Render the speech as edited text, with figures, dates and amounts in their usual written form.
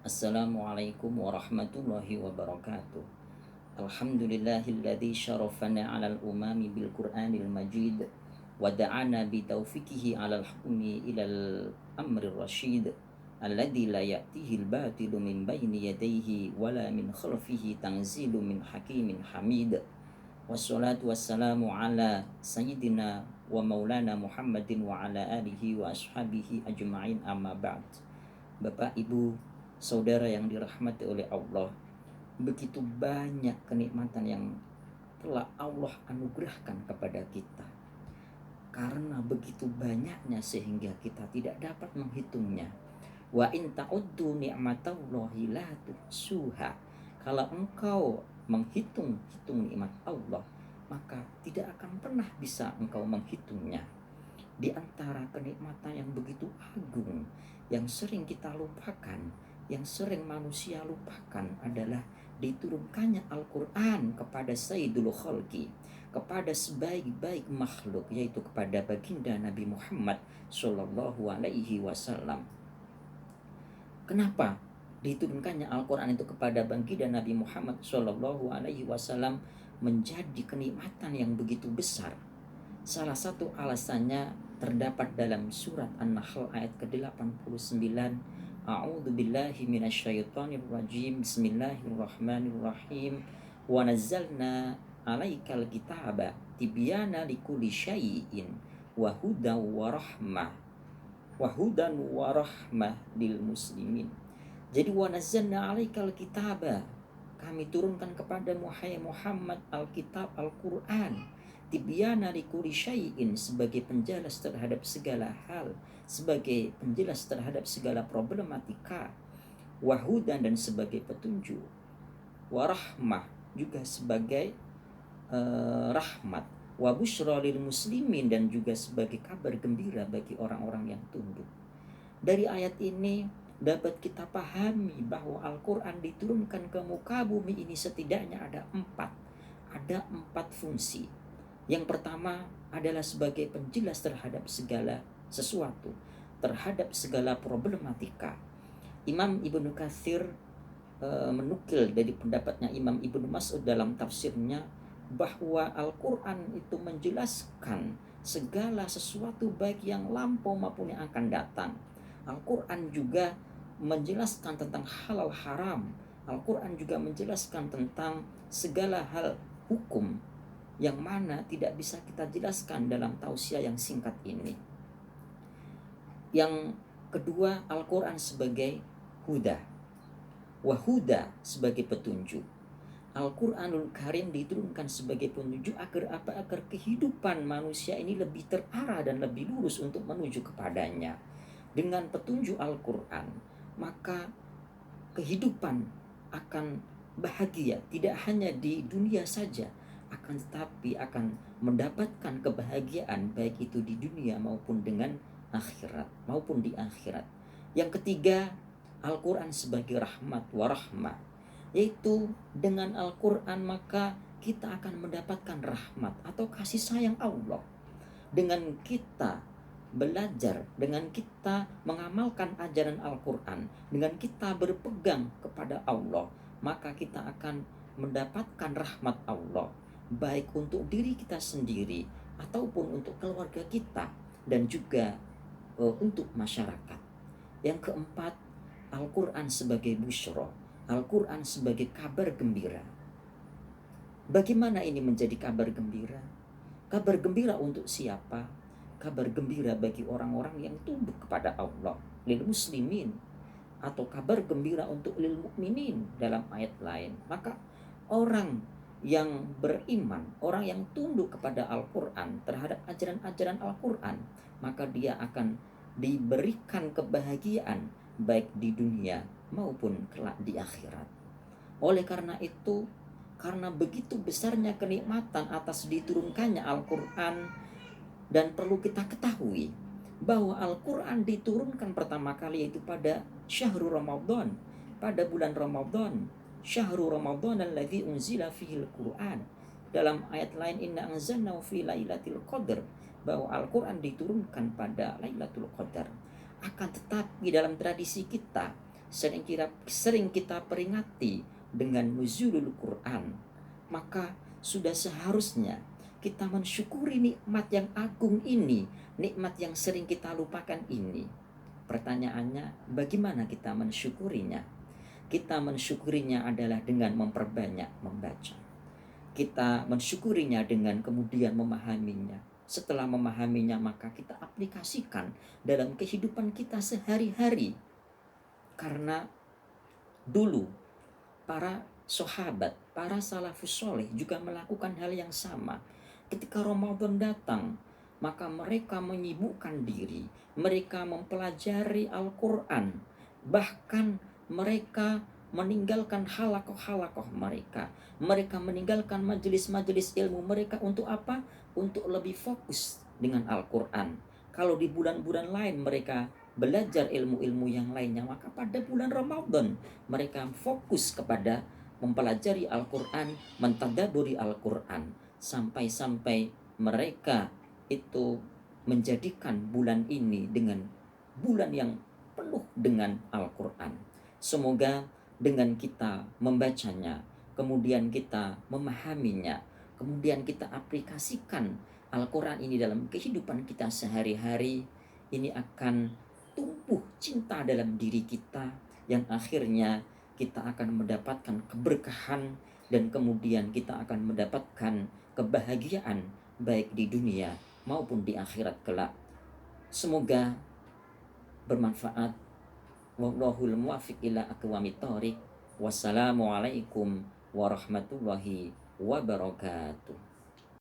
Assalamualaikum warahmatullahi wabarakatuh. Alhamdulillahilladzi syarafana 'alal umami bil Qur'anil Majid wa da'ana bi taufiqihi 'alal hukmi ilal amrir rasyid alladzi la ya'tihi al-batilu min baini yadayhi wala min khalfihi tanzilu min hakimin hamid. Wassalatu wassalamu ala sayyidina wa maulana Muhammadin wa ala alihi wa ashabihi ajma'in, amma ba'd. Bapak, Ibu, Saudara yang dirahmati oleh Allah, begitu banyak kenikmatan yang telah Allah anugerahkan kepada kita. Karena begitu banyaknya sehingga kita tidak dapat menghitungnya. Wa in ta'uddu ni'matallahi la tuhsuha. Kalau engkau menghitung-hitung nikmat Allah, maka tidak akan pernah bisa engkau menghitungnya. Di antara kenikmatan yang begitu agung yang sering kita lupakan, yang sering manusia lupakan adalah diturunkannya Al-Quran kepada Sayyidul Khalqi, kepada sebaik-baik makhluk, yaitu kepada baginda Nabi Muhammad Sallallahu Alaihi Wasallam. Kenapa diturunkannya Al-Quran itu kepada baginda Nabi Muhammad Sallallahu Alaihi Wasallam menjadi kenikmatan yang begitu besar? Salah satu alasannya terdapat dalam surat An-Nahl ayat ke-89. A'udzu billahi minasyaitonir rajim. Bismillahirrahmanirrahim. Wa nazzalna 'alaikal kitaba tibyana likulli syai'in wa hudan wa rahmah lil muslimin. Jadi wa nazzalna 'alaikal kitaba, kami turunkan kepada Muhammad Alkitab, Al-Quran, tibyana likulli syai'in, sebagai penjelas terhadap segala hal, sebagai penjelas terhadap segala problematika, wahudan, dan sebagai petunjuk, warahmah, juga sebagai rahmat, wa busyra lil muslimin, dan juga sebagai kabar gembira bagi orang-orang yang tunduk. Dari ayat ini dapat kita pahami bahwa Al-Quran diturunkan ke muka bumi ini setidaknya ada empat fungsi. Yang pertama adalah sebagai penjelas terhadap segala sesuatu, terhadap segala problematika. Imam Ibnu Katsir menukil dari pendapatnya Imam Ibnu Mas'ud dalam tafsirnya bahwa Al-Quran itu menjelaskan segala sesuatu baik yang lampau maupun yang akan datang. Al-Quran juga menjelaskan tentang halal haram. Al-Quran juga menjelaskan tentang segala hal hukum yang mana tidak bisa kita jelaskan dalam tausiah yang singkat ini. Yang kedua, Al-Quran sebagai huda, wahuda sebagai petunjuk. Al-Quranul Karim diturunkan sebagai petunjuk agar apa? Agar kehidupan manusia ini lebih terarah dan lebih lurus untuk menuju kepadanya. Dengan petunjuk Al-Quran, maka kehidupan akan bahagia, tidak hanya di dunia saja, akan tetapi akan mendapatkan kebahagiaan baik itu di dunia maupun dengan akhirat, maupun di akhirat. Yang ketiga, Al-Quran sebagai rahmat warahmah, yaitu dengan Al-Quran maka kita akan mendapatkan rahmat atau kasih sayang Allah. Dengan kita belajar, dengan kita mengamalkan ajaran Al-Quran, dengan kita berpegang kepada Allah, maka kita akan mendapatkan rahmat Allah, baik untuk diri kita sendiri ataupun untuk keluarga kita, dan juga untuk masyarakat. Yang keempat, Al-Quran sebagai busyra, Al-Quran sebagai kabar gembira. Bagaimana ini menjadi kabar gembira? Kabar gembira untuk siapa? Kabar gembira bagi orang-orang yang tunduk kepada Allah, lil muslimin, atau kabar gembira untuk lil mukminin dalam ayat lain. Maka orang yang beriman, orang yang tunduk kepada Al-Quran, terhadap ajaran-ajaran Al-Quran, maka dia akan diberikan kebahagiaan baik di dunia maupun kelak di akhirat. Oleh karena itu, karena begitu besarnya kenikmatan atas diturunkannya Al-Quran, dan perlu kita ketahui bahwa Al-Quran diturunkan pertama kali yaitu pada syahrul Ramadan, pada bulan Ramadan. Syahrul Ramadan alladzi unzila fihil Quran. Dalam ayat lain, inna anzalnahu fi lailatul qadar, bahwa Al-Quran diturunkan pada Lailatul Qadar. Akan tetapi dalam tradisi kita, sering kita peringati dengan nuzulul Quran, maka sudah seharusnya kita mensyukuri nikmat yang agung ini, nikmat yang sering kita lupakan ini. Pertanyaannya, bagaimana kita mensyukurinya? Kita mensyukurinya adalah dengan memperbanyak membaca. Kita mensyukurinya dengan kemudian memahaminya. Setelah memahaminya, maka kita aplikasikan dalam kehidupan kita sehari-hari. Karena dulu para sahabat, para salafus soleh juga melakukan hal yang sama. Ketika Ramadan datang, maka mereka menyibukkan diri, mereka mempelajari Al-Quran, bahkan mereka meninggalkan halakoh-halakoh mereka. Mereka meninggalkan majelis-majelis ilmu mereka untuk apa? Untuk lebih fokus dengan Al-Quran. Kalau di bulan-bulan lain mereka belajar ilmu-ilmu yang lainnya, maka pada bulan Ramadan mereka fokus kepada mempelajari Al-Quran, mentadaburi Al-Quran, sampai-sampai mereka itu menjadikan bulan ini dengan bulan yang penuh dengan Al-Quran. Semoga dengan kita membacanya, kemudian kita memahaminya, kemudian kita aplikasikan Al-Quran ini dalam kehidupan kita sehari-hari, ini akan tumbuh cinta dalam diri kita, yang akhirnya kita akan mendapatkan keberkahan dan kemudian kita akan mendapatkan kebahagiaan baik di dunia maupun di akhirat kelak. Semoga bermanfaat. Wallahul muwaffiq ila aqwamit thoriq. Wassalamualaikum warahmatullahi wabarakatuh.